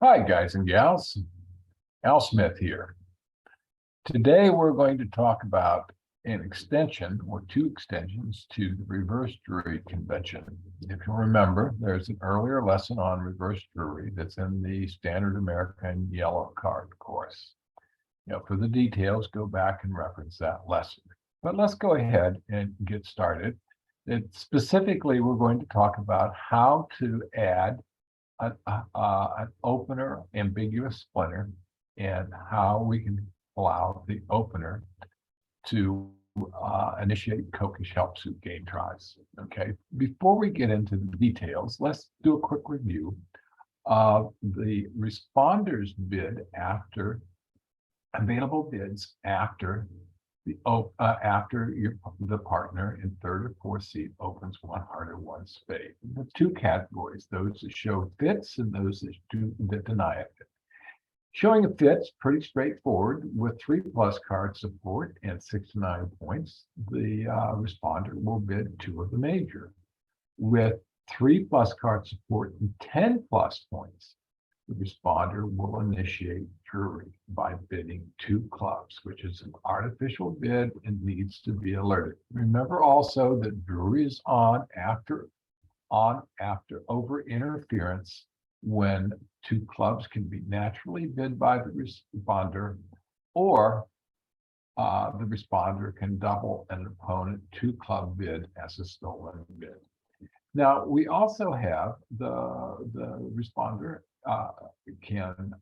Hi, guys and gals. Al Smith here. Today, we're going to talk about an extension or two extensions to the Reverse Drury Convention. If you remember, there's an earlier lesson on reverse drury that's in the Standard American Yellow Card course. For the details, go back and reference that lesson. But let's go ahead and get started. Specifically, we're going to talk about how to add an opener ambiguous splinter and how we can allow the opener to initiate Kokish help suit game tries. Okay, before we get into the details, let's do a quick review of the responder's bid after available bids after the partner in third or fourth seat opens one heart or one spade. The two categories, those that show fits and those that deny it. Showing a fit's pretty straightforward. With 3+ card support and 6 to 9 points, the responder will bid 2 of the major. With 3+ card support and 10+ points, the responder will initiate drury by bidding 2 clubs, which is an artificial bid and needs to be alerted. Remember also that drury is on after over interference when 2 clubs can be naturally bid by the responder, or the responder can double an opponent 2-club bid as a stolen bid. Now, we also have the responder can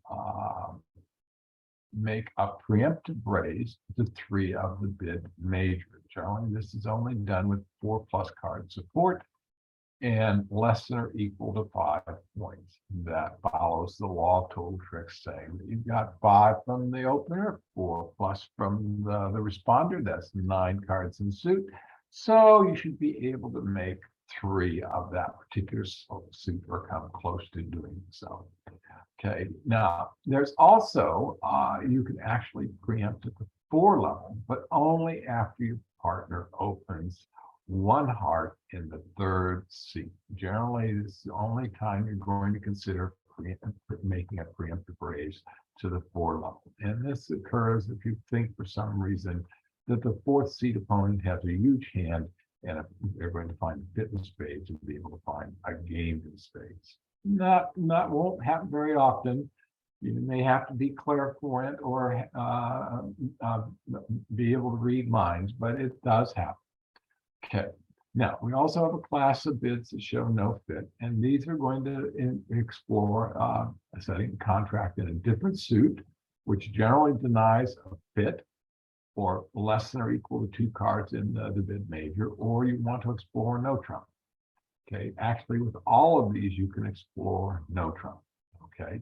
make a preemptive raise to 3 of the bid major. Generally, this is only done with 4+ card support and less than or equal to 5 points. That follows the law of total tricks, saying that you've got 5 from the opener, 4+ from the responder. That's 9 cards in suit. So you should be able to make 3 of that particular suit or come close to doing so. Okay, now there's also, you can actually preempt at the 4 level, but only after your partner opens 1 heart in the 3rd seat. Generally, this is the only time you're going to consider making a preemptive raise to the 4 level. And this occurs if you think for some reason that the 4th seat opponent has a huge hand and they're going to find a fit in spades and be able to find a game in spades. Won't happen very often. You may have to be clairvoyant or be able to read minds, but it does happen. Okay, now we also have a class of bids that show no fit, and these are going to explore setting a contract in a different suit, which generally denies a fit or less than or equal to 2 cards in the bid major, or you want to explore no trump. Okay, actually, with all of these, you can explore no trump. Okay,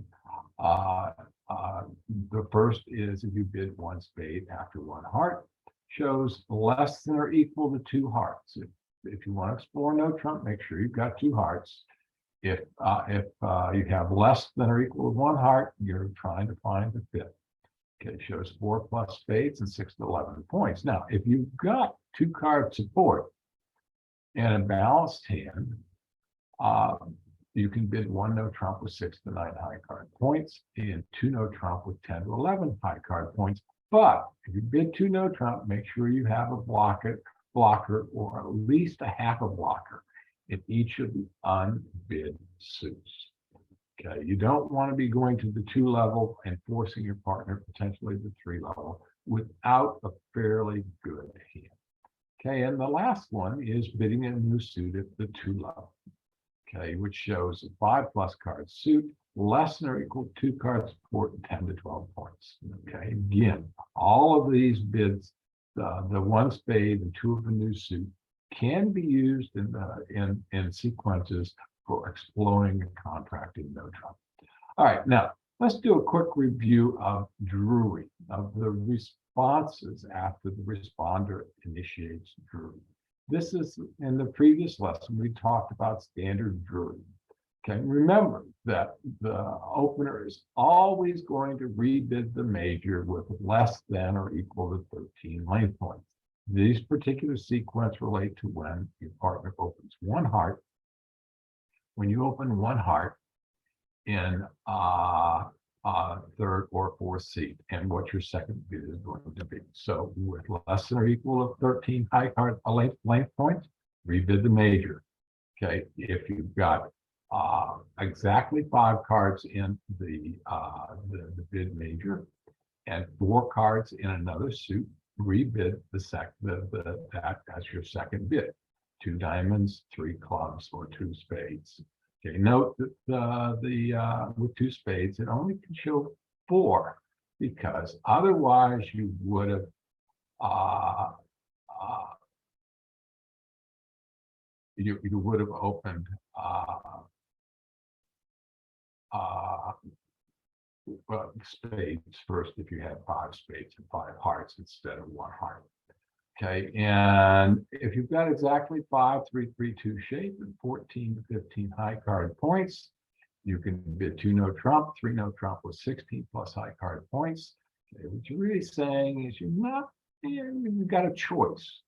the first is if you bid 1 spade after 1 heart, shows less than or equal to 2 hearts. If you want to explore no trump, make sure you've got 2 hearts. If you have less than or equal to 1 heart, you're trying to find the fit. Okay, it shows 4+ spades and 6 to 11 points. Now, if you've got 2 card support and a balanced hand, you can bid 1 no trump with 6 to 9 high card points and 2 no trump with 10 to 11 high card points. But if you bid 2 no trump, make sure you have a blocker or at least a half a blocker in each of the unbid suits. Okay, you don't want to be going to the 2 level and forcing your partner potentially the 3 level without a fairly good hand. Okay, and the last one is bidding a new suit at the 2 level. Okay, which shows a 5+ card suit, less than or equal to 2 card support and 10 to 12 points. Okay, again, all of these bids, the 1 spade and 2 of the new suit, can be used in sequences for exploring a contract in no trump. All right, now let's do a quick review of drury, of the responses after the responder initiates drury. This is in the previous lesson, we talked about standard drury. Okay, remember that the opener is always going to rebid the major with less than or equal to 13 lane points. These particular sequence relate to when your partner opens 1 heart. When you open 1 heart in third or fourth seat, and what your second bid is going to be. So with less than or equal of 13 high card length points, rebid the major. Okay, if you've got exactly 5 cards in the bid major and 4 cards in another suit, rebid that as your second bid. 2 diamonds, 3 clubs, or 2 spades. Okay, note that with 2 spades, it only can show 4, because otherwise you would have you would have opened well, spades first if you had 5 spades and 5 hearts instead of 1 heart. Okay, and if you've got exactly 5, 3, 3, 2 shape and 14 to 15 high card points, you can bid 2 no trump, 3 no trump with 16 plus high card points. Okay, what you're really saying is you've got a choice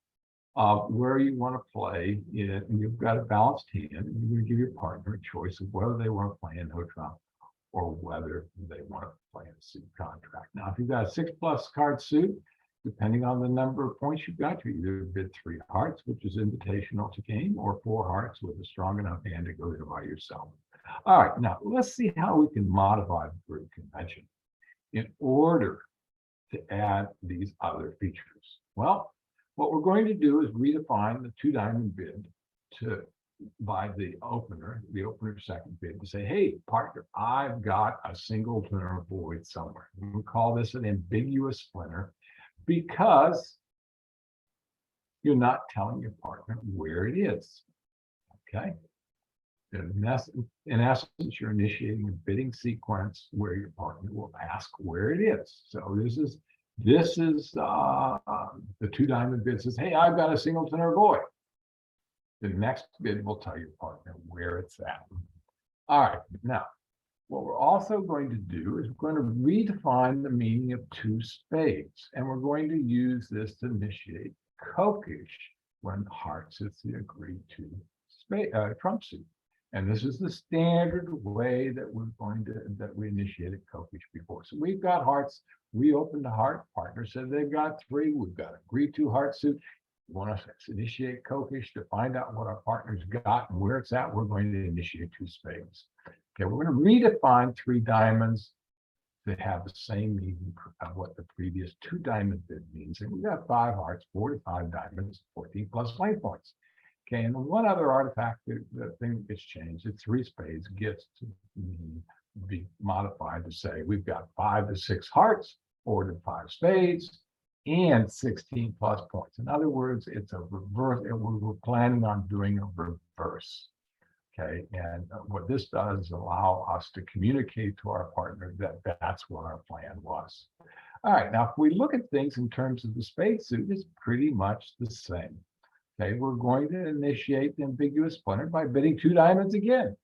of where you want to play, and you've got a balanced hand, and you're going to give your partner a choice of whether they want to play in no trump or whether they want to play in a suit contract. Now, if you've got a 6 plus card suit, depending on the number of points you've got, you either bid 3 hearts, which is invitational to game, or 4 hearts with a strong enough hand to go there by yourself. All right, now let's see how we can modify the Drury Convention in order to add these other features. Well, what we're going to do is redefine the 2 diamond bid by the opener's second bid, to say, hey, partner, I've got a singleton or void somewhere. We call this an ambiguous splinter, because you're not telling your partner where it is. Okay. In essence, you're initiating a bidding sequence where your partner will ask where it is. So this is the 2 diamond bid says, hey, I've got a singleton or void. The next bid will tell your partner where it's at. All right, now what we're also going to do is we're going to redefine the meaning of 2 spades, and we're going to use this to initiate Kokish when hearts is the agreed to trump suit. And this is the standard way that we initiated Kokish before. So we've got hearts, we opened a heart, partner said they've got 3, we've got agreed to heart suit. We want to initiate Kokish to find out what our partner's got and where it's at. We're going to initiate 2 spades. Okay, we're going to redefine 3 diamonds that have the same meaning of what the previous 2 diamond bid means. And we've got 5 hearts, 4 to 5 diamonds, 14 plus length points. Okay, and one other artifact, the thing that gets changed, the 3 spades gets to be modified to say we've got 5 to 6 hearts, 4 to 5 spades, and 16 plus points. In other words, it's a reverse, and we're planning on doing a reverse. Okay, and what this does is allow us to communicate to our partner that that's what our plan was. All right, now if we look at things in terms of the spade suit, it's pretty much the same. Okay, we're going to initiate the ambiguous splinter by bidding 2 diamonds again.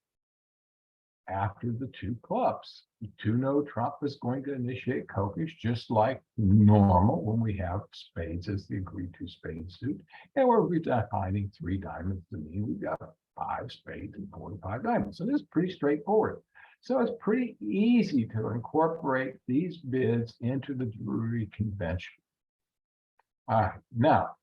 After the 2 clubs, the 2 no trump is going to initiate Kokish just like normal when we have spades as the agreed to spade suit. And we're redefining 3 diamonds to mean we've got 5 spades and 45 diamonds. So this is pretty straightforward. So it's pretty easy to incorporate these bids into the Drury Convention. All right, now,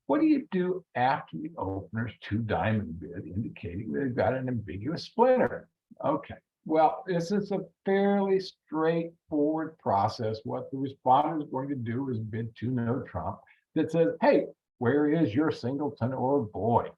what do you do after the opener's 2 diamond bid, indicating they've got an ambiguous splinter? Okay, well, this is a fairly straightforward process. What the responder is going to do is bid 2 no trump that says, hey, where is your singleton or void?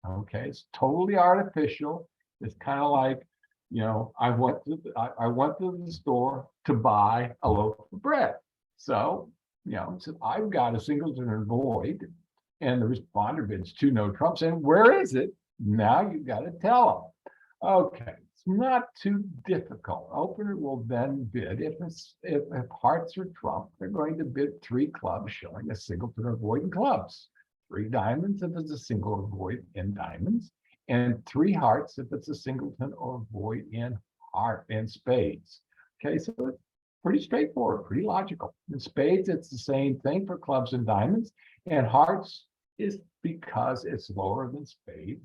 Okay, it's totally artificial. It's kind of like, you know, I went to the store to buy a loaf of bread. So, you know, so I've got a singleton or void, and the responder bids 2 no trumps, and where is it? Now you've got to tell them. Okay, it's not too difficult. Opener will then bid, if hearts are trump, they're going to bid 3 clubs showing a singleton or void in clubs, 3 diamonds if it's a single or void in diamonds, and 3 hearts if it's a singleton or void in heart and spades. Okay, so it's pretty straightforward, pretty logical. In spades, it's the same thing for clubs and diamonds, and hearts is because it's lower than spades.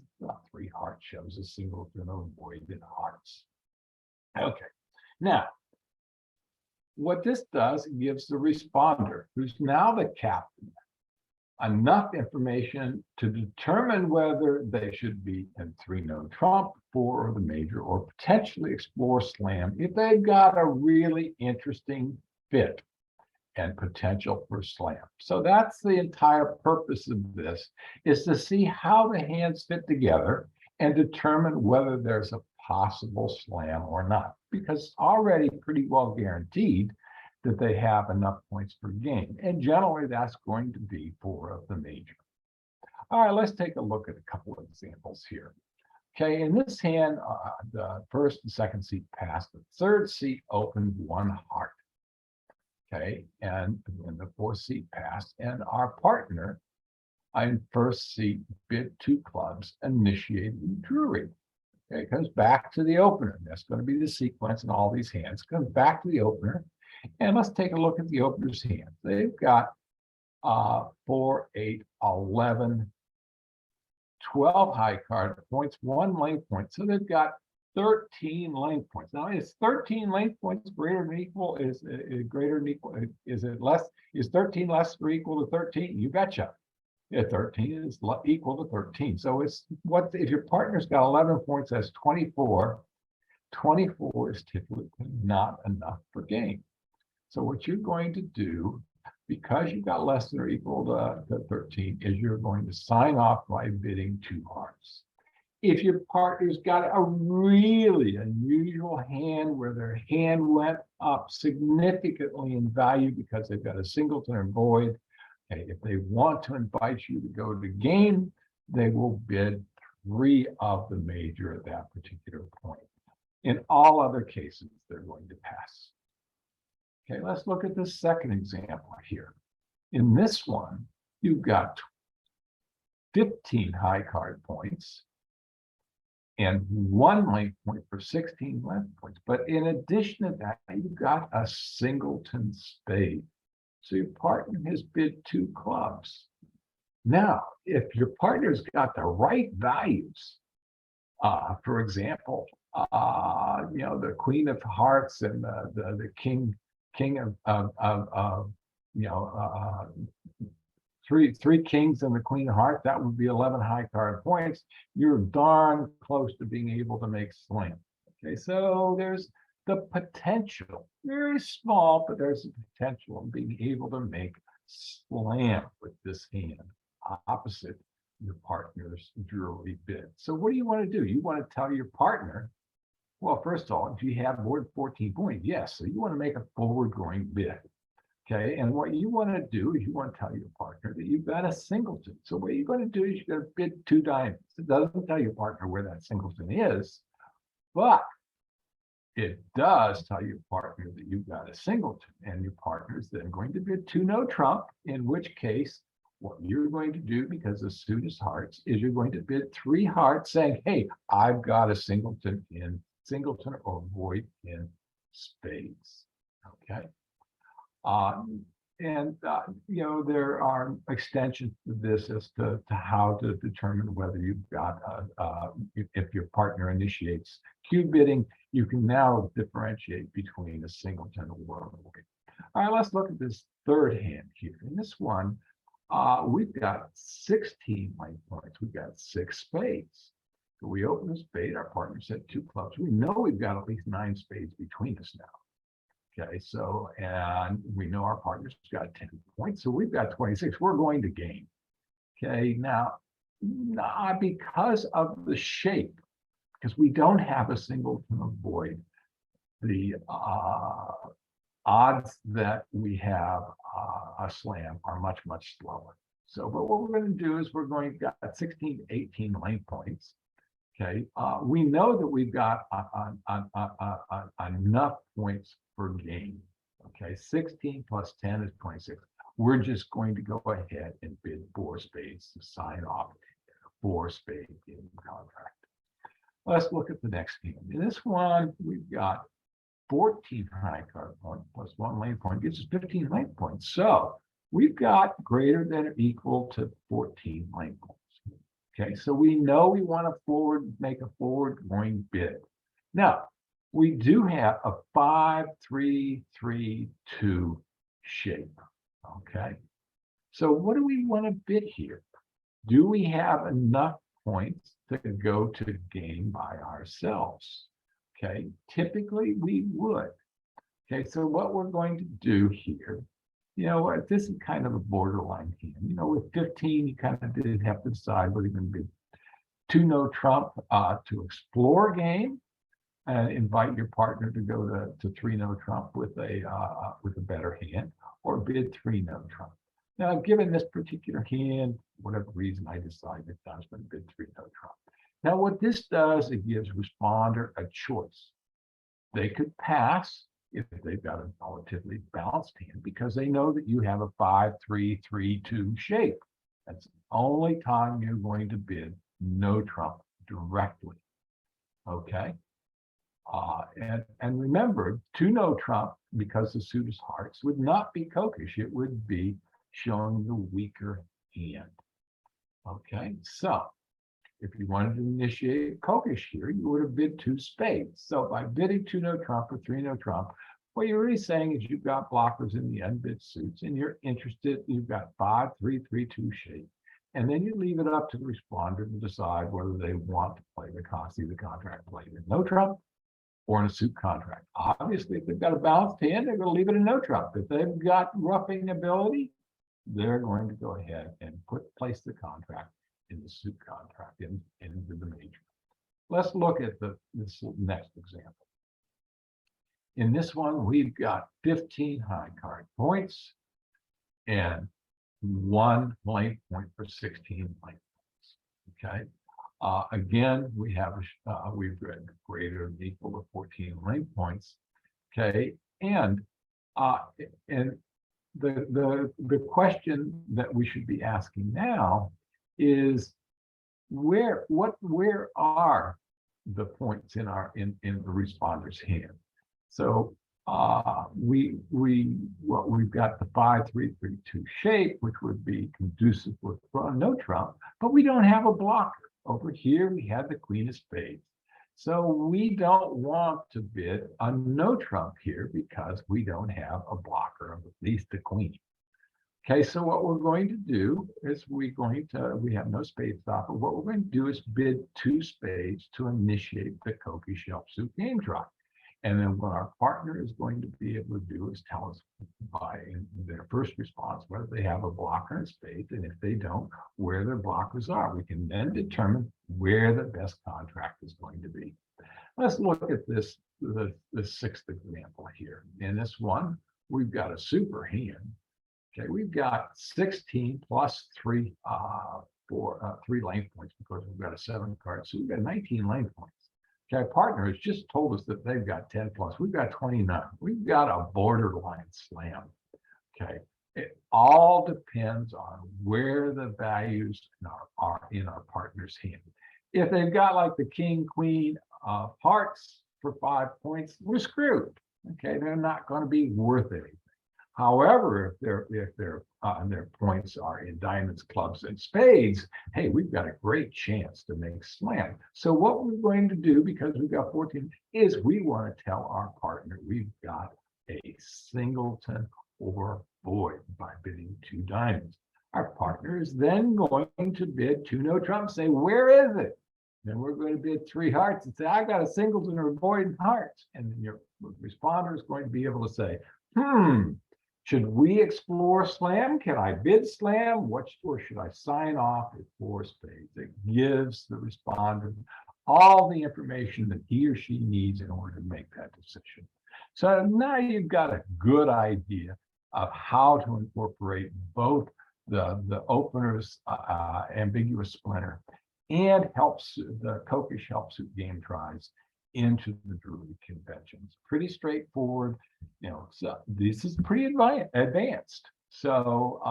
3 hearts shows a singleton or void in hearts. Okay. Now, what this does, it gives the responder, who's now the captain, enough information to determine whether they should be in 3-no trump, 4 or the major, or potentially explore slam if they've got a really interesting fit and potential for slam. So that's the entire purpose of this, is to see how the hands fit together and determine whether there's a possible slam or not, because it's already pretty well guaranteed that they have enough points per game. And generally that's going to be 4 of the major. All right, let's take a look at a couple of examples here. Okay, in this hand, the first and second seat passed, the third seat opened 1 heart. Okay, and then the fourth seat passed, and our partner in first seat bid 2 clubs, initiating Drury. Okay, it comes back to the opener. That's going to be the sequence in all these hands. Comes back to the opener, and let's take a look at the opener's hand. They've got 4, 8, 11, 12 high card points, 1 length point. So they've got 13 length points. Now, is 13 length points greater than equal? Is greater than equal? Is it less? Is 13 less or equal to 13? You betcha. Yeah, 13 is equal to 13. So it's what if your partner's got 11 points, that's 24. 24 is typically not enough per game. So what you're going to do, because you've got less than or equal to 13, is you're going to sign off by bidding 2 hearts. If your partner's got a really unusual hand where their hand went up significantly in value because they've got a singleton or void, okay, if they want to invite you to go to the game, they will bid 3 of the major at that particular point. In all other cases, they're going to pass. Okay, let's look at the second example here. In this one, you've got 15 high card points and 1 length point for 16 length points. But in addition to that, you've got a singleton spade. So your partner has bid 2 clubs. Now, if your partner's got the right values, for example, the Queen of Hearts and the King of three kings and the Queen of Hearts, that would be 11 high card points. You're darn close to being able to make slam. Okay, so there's the potential, very small, but there's the potential of being able to make slam with this hand opposite your partner's Drury bid. So what do you want to do? You want to tell your partner, well, first of all, if you have more than 14 points, yes, so you want to make a forward going bid. Okay, and what you want to do is you want to tell your partner that you've got a singleton. So what you're going to do is you're going to bid 2 diamonds. It doesn't tell your partner where that singleton is, but it does tell your partner that you've got a singleton, and your partner is then going to bid 2 no trump, in which case what you're going to do, because the suit is hearts, is you're going to bid 3 hearts saying, hey, I've got a singleton or void in spades. Okay. There are extensions to this as to how to determine whether you've got, if your partner initiates cube bidding, you can now differentiate between a singleton or a void. All right, let's look at this third hand here. In this one, we've got 16 length points. We've got 6 spades. So we open the spade, our partner said 2 clubs. We know we've got at least 9 spades between us now. Okay, so, and we know our partner's got 10 points, so we've got 26. We're going to game. Okay, now, because of the shape, because we don't have a singleton or void, the odds that we have a slam are much, much slower. So, but what we're going to do is we're going to got 16 to 18 length points. Okay, we know that we've got enough points per game. Okay, 16 plus 10 is 26. We're just going to go ahead and bid 4 spades to sign off 4 spade game contract. Let's look at the next game. In this one, we've got 14 high card points plus 1 lane point gives us 15 lane points. So we've got greater than or equal to 14 lane points. Okay, so we know we want to make a forward going bid. Now, we do have a 5-3-3-2 shape. Okay. So what do we want to bid here? Do we have enough points to go to game by ourselves? Okay. Typically we would. Okay. So what we're going to do here, this is kind of a borderline hand. With 15, you kind of did have to decide whether you're going to bid 2 no trump to explore game and invite your partner to go to 3 no trump with a better hand, or bid 3 no trump. Now, given this particular hand, whatever reason I decided I was going to bid 3 no trump. Now, what this does, it gives responder a choice. They could pass if they've got a relatively balanced hand, because they know that you have a 5-3-3-2 shape. That's the only time you're going to bid no trump directly. Okay. And remember, 2 no trump, because the suit is hearts, would not be Kokish. It would be showing the weaker hand. Okay, so if you wanted to initiate Kokish here, you would have bid 2 spades. So by bidding 2 no trump or 3 no trump, what you're really saying is you've got blockers in the unbid suits, and you're interested. You've got 5-3-3-2 shape. And then you leave it up to the responder to decide whether they want to play the contract played in no trump or in a suit contract. Obviously, if they've got a balanced hand, they're going to leave it in no trump. If they've got roughing ability, they're going to go ahead and place the contract in the suit contract into the major. Let's look at this next example. In this one, we've got 15 high card points and 1 length point for 16 length points. Okay. Again, we've read greater than equal to 14 length points. Okay, and the question that we should be asking now is where are the points in the responder's hand? So we've got the 5-3-3-2 shape, which would be conducive with no trump, but we don't have a blocker. Over here, we had the queen of spades. So we don't want to bid a no trump here because we don't have a blocker of at least the queen. Okay, so what we're going to do is we have no spade stopper. What we're going to do is bid 2 spades to initiate the Kokish suit game try. And then what our partner is going to be able to do is tell us by their first response whether they have a blocker in spades, and if they don't, where their blockers are. We can then determine where the best contract is going to be. Let's look at the 6th example here. In this one, we've got a super hand. Okay, we've got 16 plus 3 length points because we've got a 7 card, so we've got 19 length points. Okay, our partner has just told us that they've got 10 plus. We've got 29. We've got a borderline slam. Okay, it all depends on where the values are in our partner's hand. If they've got like the king, queen of hearts for 5 points, we're screwed. Okay, they're not going to be worth anything. However, if their points are in diamonds, clubs, and spades, hey, we've got a great chance to make slam. So what we're going to do, because we've got 14, is we want to tell our partner we've got a singleton or void by bidding 2 diamonds. Our partner is then going to bid 2 no trump, say, where is it? Then we're going to bid 3 hearts and say, I got a singleton or a void in hearts. And then your responder is going to be able to say, should we explore slam? Can I bid slam? Or should I sign off at 4 spades? It gives the respondent all the information that he or she needs in order to make that decision. So now you've got a good idea of how to incorporate both the opener's ambiguous splinter and the Kokish helpsuit game tries into the Drury conventions. Pretty straightforward, so this is pretty advanced. So,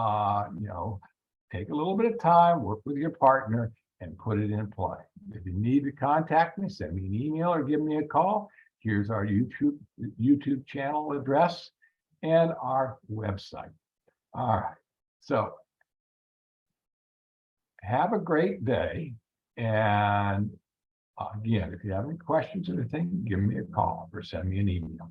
take a little bit of time, work with your partner, and put it in play. If you need to contact me, send me an email or give me a call. Here's our YouTube channel address and our website. All right, so have a great day, and Again, if you have any questions or anything, give me a call or send me an email.